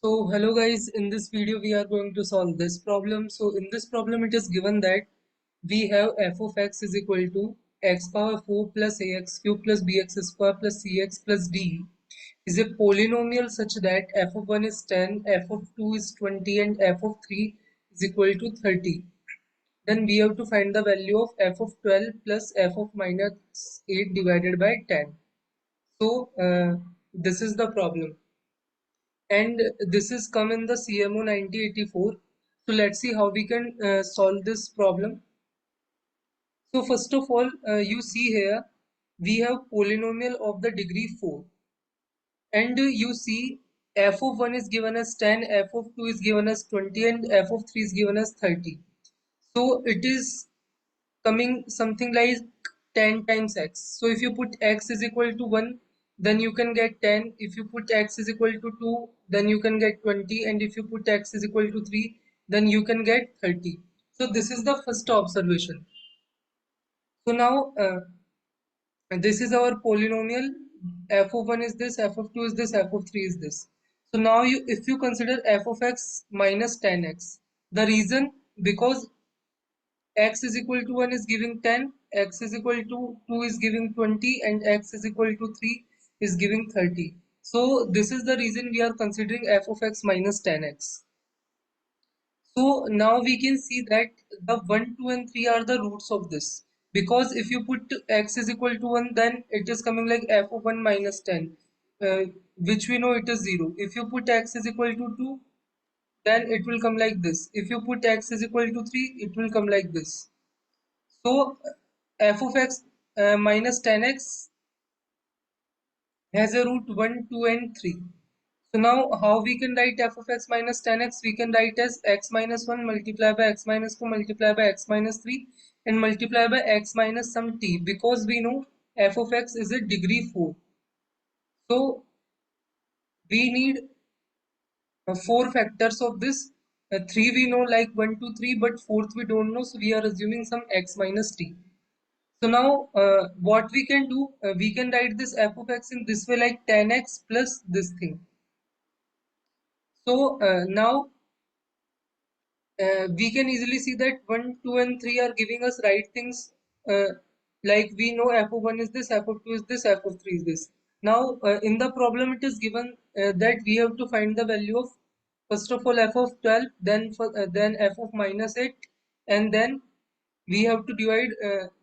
So hello guys, in this video we are going to solve this problem. So in this problem it is given that we have f of x is equal to x power 4 plus ax cube plus bx square plus cx plus d is a polynomial such that f of 1 is 10, f of 2 is 20 and f of 3 is equal to 30. Then we have to find the value of f of 12 plus f of minus 8 divided by 10. So this is the problem. And this is come in the CMO 9084. So let's see how we can solve this problem. So first of all, you see here we have polynomial of the degree 4, and you see f of 1 is given as 10, f of 2 is given as 20 and f of 3 is given as 30. So it is coming something like 10 times x. So if you put x is equal to 1, then you can get 10. If you put x is equal to 2, then you can get 20. And if you put x is equal to 3, then you can get 30. So this is the first observation. So now this is our polynomial. F of 1 is this, f of 2 is this, f of 3 is this. So now if you consider f of x minus 10x, the reason because x is equal to 1 is giving 10, x is equal to 2 is giving 20, and x is equal to 3 is giving 30. So this is the reason we are considering f of x minus 10x. So now we can see that the 1, 2 and 3 are the roots of this. Because if you put x is equal to 1, then it is coming like f of 1 minus 10, which we know it is 0. If you put x is equal to 2, then it will come like this. If you put x is equal to 3, it will come like this. So f of x minus 10x has a root 1, 2 and 3. So now how we can write f of x minus 10x? We can write as x minus 1 multiplied by x minus 2 multiplied by x minus 3 and multiplied by x minus some t, because we know f of x is a degree 4. So we need 4 factors of this. 3 we know like 1, 2, 3, but 4th we don't know, so we are assuming some x minus t. So now what we can do, we can write this f of x in this way like 10x plus this thing. So now we can easily see that 1, 2 and 3 are giving us right things, like we know f of 1 is this, f of 2 is this, f of 3 is this. Now in the problem it is given that we have to find the value of first of all f of 12, then f of minus 8, and then we have to divide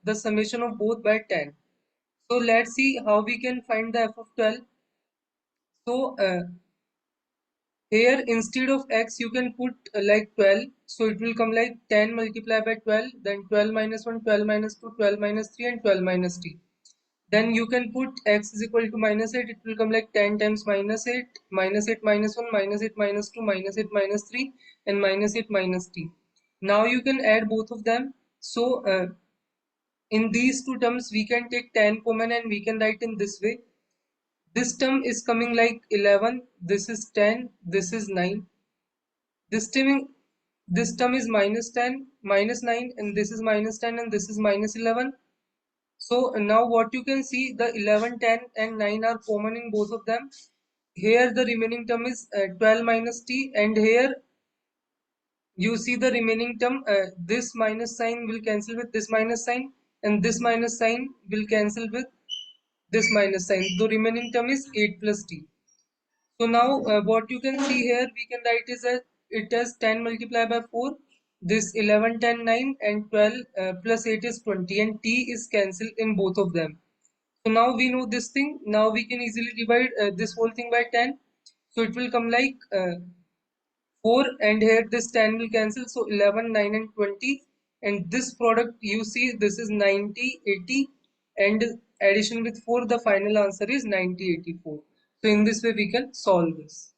the summation of both by 10. So let's see how we can find the f of 12. So here instead of x you can put like 12, so it will come like 10 multiplied by 12, then 12 minus 1, 12 minus 2, 12 minus 3 and 12 minus t. Then you can put x is equal to minus 8, it will come like 10 times minus 8, minus 8 minus 1, minus 8 minus 2, minus 8 minus 3 and minus 8 minus t. Now you can add both of them. So in these two terms we can take 10 common and we can write in this way. This term is coming like 11, this is 10, this is 9. This term is minus 10, minus 9, and this is minus 10 and this is minus 11. So now what you can see, the 11, 10 and 9 are common in both of them. Here the remaining term is 12 minus t, and here you see the remaining term, this minus sign will cancel with this minus sign, and this minus sign will cancel with this minus sign. The remaining term is 8 plus t. So now what you can see here, we can write is that it as 10 multiplied by 4, this 11, 10, 9 and 12 plus 8 is 20, and t is cancelled in both of them. So now we know this thing. Now we can easily divide this whole thing by 10. So it will come like 4, and here this 10 will cancel. So 11, 9 and 20, and this product you see this is 90, 80, and addition with 4, the final answer is 90, 84. So in this way we can solve this.